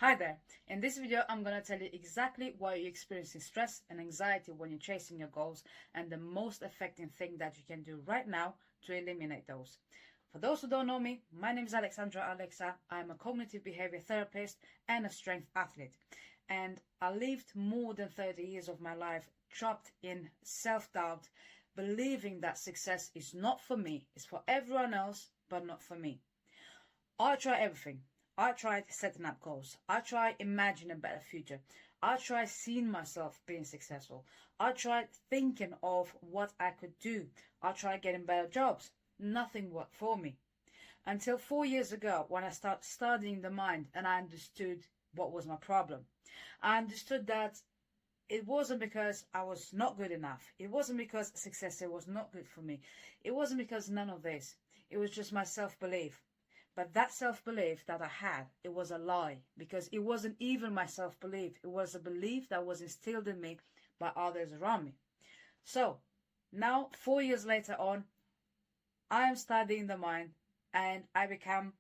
Hi there. In this video, I'm going to tell you exactly why you're experiencing stress and anxiety when you're chasing your goals and the most effective thing that you can do right now to eliminate those. For those who don't know me, my name is Alexandra Alexa. I'm a cognitive behavior therapist and a strength athlete. And I lived more than 30 years of my life trapped in self-doubt, believing that success is not for me, it's for everyone else, but not for me. I tried everything. I tried setting up goals. I tried imagining a better future. I tried seeing myself being successful. I tried thinking of what I could do. I tried getting better jobs. Nothing worked for me. Until 4 years ago, when I started studying the mind and I understood what was my problem. I understood that it wasn't because I was not good enough. It wasn't because success was not good for me. It wasn't because none of this. It was just my self-belief. But that self-belief that I had, it was a lie, because it wasn't even my self-belief. It was a belief that was instilled in me by others around me. So now, 4 years later on, I am studying the mind and I become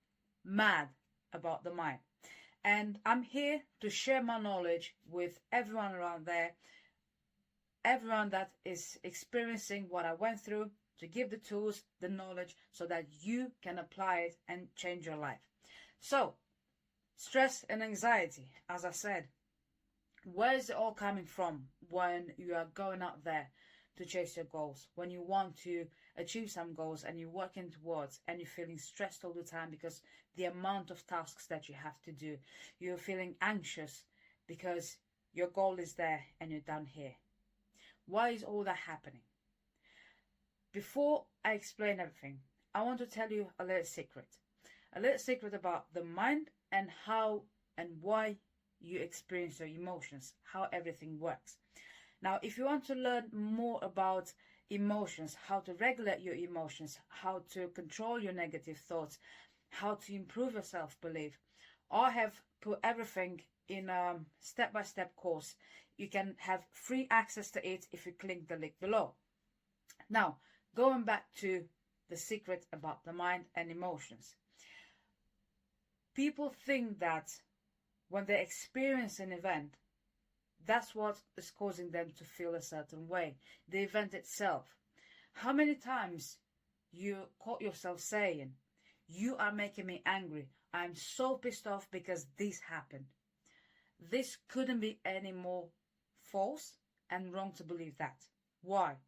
mad about the mind. And I'm here to share my knowledge with everyone around there, everyone that is experiencing what I went through, to give the tools, the knowledge, so that you can apply it and change your life. So, stress and anxiety, as I said, where is it all coming from when you are going out there to chase your goals, when you want to achieve some goals and you're working towards and you're feeling stressed all the time because the amount of tasks that you have to do, you're feeling anxious because your goal is there and you're done here. Why is all that happening? Before I explain everything, I want to tell you a little secret about the mind and how and why you experience your emotions, how everything works. Now, if you want to learn more about emotions, how to regulate your emotions, how to control your negative thoughts, how to improve your self-belief, I have put everything in a step-by-step course. You can have free access to it if you click the link below. Now, going back to the secret about the mind and emotions. People think that when they experience an event, that's what is causing them to feel a certain way, the event itself. How many times you caught yourself saying, "You are making me angry. I'm so pissed off because this happened." This couldn't be any more false and wrong to believe that. Why?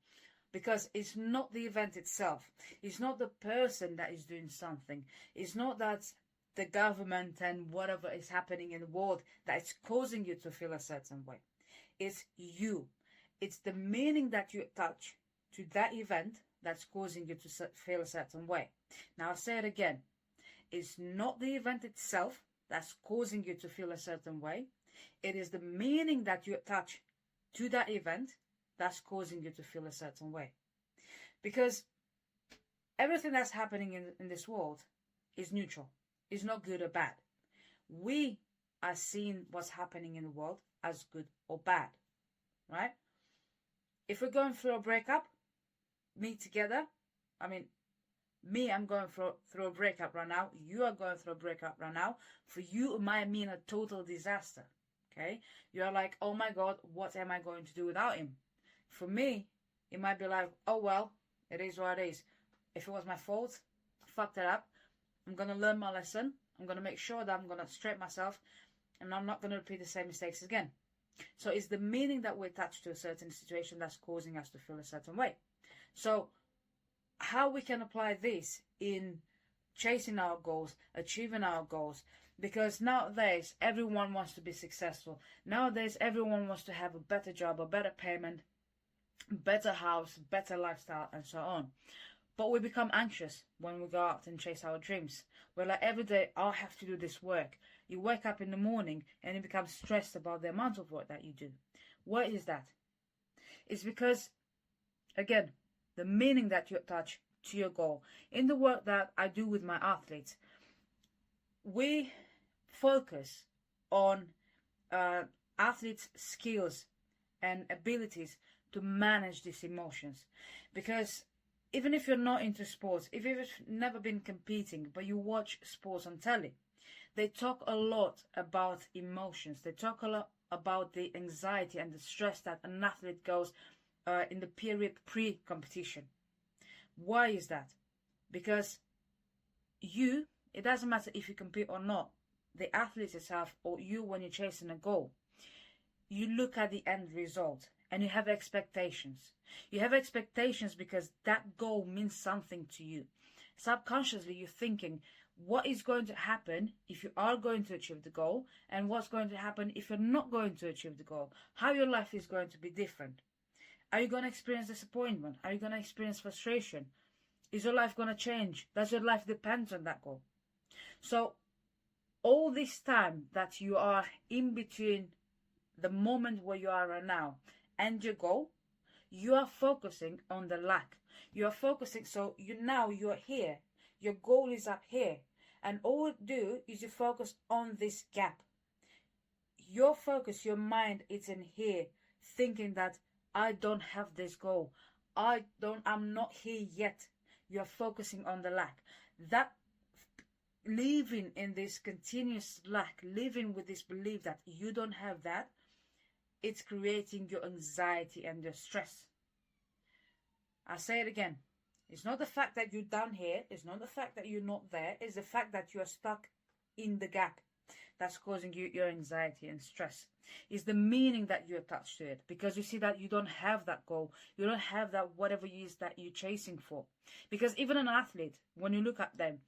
Because it's not the event itself. It's not the person that is doing something. It's not that the government and whatever is happening in the world that is causing you to feel a certain way. It's you. It's the meaning that you attach to that event that's causing you to feel a certain way. Now I'll say it again. It's not the event itself that's causing you to feel a certain way. It is the meaning that you attach to that event that's causing you to feel a certain way. Because everything that's happening in this world is neutral. It's not good or bad. We are seeing what's happening in the world as good or bad, right? If we're going through a breakup, I'm going through a breakup right now. You are going through a breakup right now. For you, it might mean a total disaster, okay? You're like, oh my God, what am I going to do without him? For me, it might be like, oh well, it is what it is. If it was my fault, I fucked it up. I'm going to learn my lesson. I'm going to make sure that I'm going to straighten myself and I'm not going to repeat the same mistakes again. So it's the meaning that we attach to a certain situation that's causing us to feel a certain way. So how we can apply this in chasing our goals, achieving our goals, because nowadays everyone wants to be successful. Nowadays everyone wants to have a better job, a better payment, better house, better lifestyle, and so on. But we become anxious when we go out and chase our dreams. We're like, every day, I have to do this work. You wake up in the morning and you become stressed about the amount of work that you do. What is that? It's because, again, the meaning that you attach to your goal. In the work that I do with my athletes, we focus on athletes' skills and abilities to manage these emotions. Because even if you're not into sports, if you've never been competing, but you watch sports on telly, They talk a lot about emotions. They talk a lot about the anxiety and the stress that an athlete goes in the period pre-competition. Why is that? Because it doesn't matter if you compete or not, the athlete itself or you, when you're chasing a goal, you look at the end result and you have expectations. You have expectations because that goal means something to you. Subconsciously, you're thinking, what is going to happen if you are going to achieve the goal, and what's going to happen if you're not going to achieve the goal? How your life is going to be different. Are you going to experience disappointment? Are you going to experience frustration? Is your life going to change? Does your life depend on that goal? So all this time that you are in between the moment where you are right now and your goal, you are focusing on the lack. You are focusing, so you are here. Your goal is up here. And all you do is you focus on this gap. Your focus, your mind is in here, thinking that I don't have this goal. I'm not here yet. You're focusing on the lack. That living in this continuous lack, living with this belief that you don't have that, it's creating your anxiety and your stress. I'll say it again. It's not the fact that you're down here. It's not the fact that you're not there. It's the fact that you're stuck in the gap that's causing you your anxiety and stress. It's the meaning that you attach to it, because you see that you don't have that goal. You don't have that whatever it is that you're chasing for. Because even an athlete, when you look at them,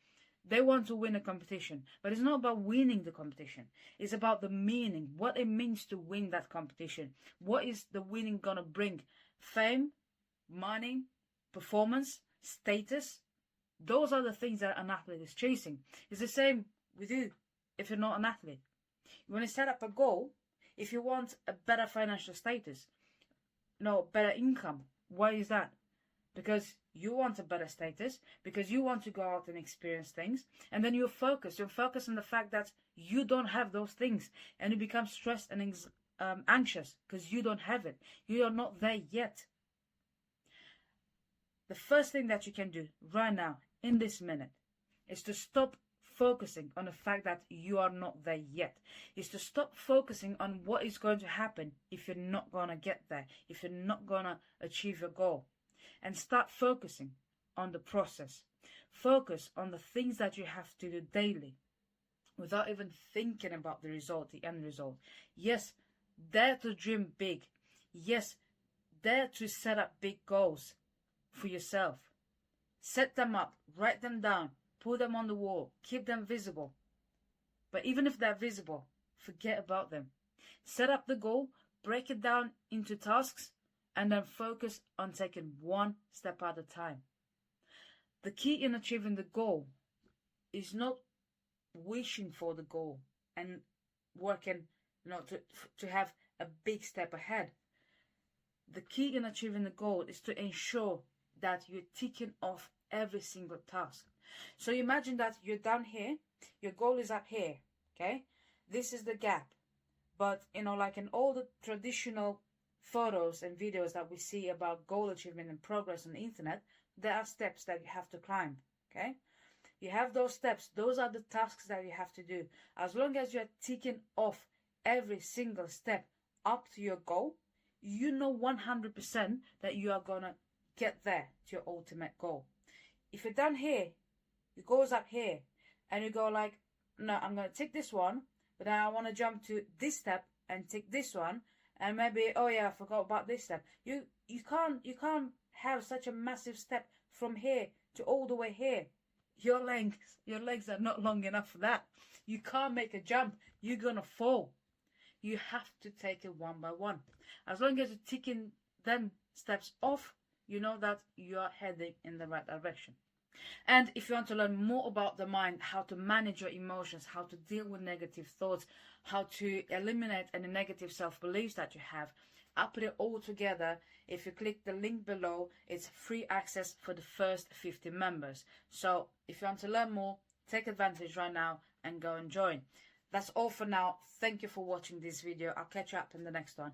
they want to win a competition, but it's not about winning the competition. It's about the meaning, what it means to win that competition. What is the winning gonna bring? Fame, money, performance, status. Those are the things that an athlete is chasing. It's the same with you if you're not an athlete. You want to set up a goal. If you want a better financial status, better income. Why is that? Because you want a better status, because you want to go out and experience things, and then you're focused on the fact that you don't have those things, and you become stressed and anxious because you don't have it. You are not there yet. The first thing that you can do right now, in this minute, is to stop focusing on the fact that you are not there yet. Is to stop focusing on what is going to happen if you're not going to get there, if you're not going to achieve your goal. And start focusing on the process. Focus on the things that you have to do daily without even thinking about the result, the end result. Yes, dare to dream big. Yes, dare to set up big goals for yourself. Set them up, write them down, put them on the wall, keep them visible. But even if they're visible, forget about them. Set up the goal, break it down into tasks, and then focus on taking one step at a time. The key in achieving the goal is not wishing for the goal and working to have a big step ahead. The key in achieving the goal is to ensure that you're ticking off every single task. So imagine that you're down here, your goal is up here, okay? This is the gap. But, like in all the traditional photos and videos that we see about goal achievement and progress on the internet, there are steps that you have to climb, okay? You have those steps. Those are the tasks that you have to do. As long as you're ticking off every single step up to your goal, you know 100% that you are going to get there to your ultimate goal. If you're down here, your goal's up here, and you go like, no, I'm going to tick this one, but then I want to jump to this step and tick this one, and maybe, oh yeah, I forgot about this step. You can't have such a massive step from here to all the way here. Your legs are not long enough for that. You can't make a jump. You're gonna fall. You have to take it one by one. As long as you're ticking them steps off, you know that you are heading in the right direction. And if you want to learn more about the mind, how to manage your emotions, how to deal with negative thoughts, how to eliminate any negative self-beliefs that you have, I'll put it all together. If you click the link below, it's free access for the first 50 members. So if you want to learn more, take advantage right now and go and join. That's all for now. Thank you for watching this video. I'll catch you up in the next one.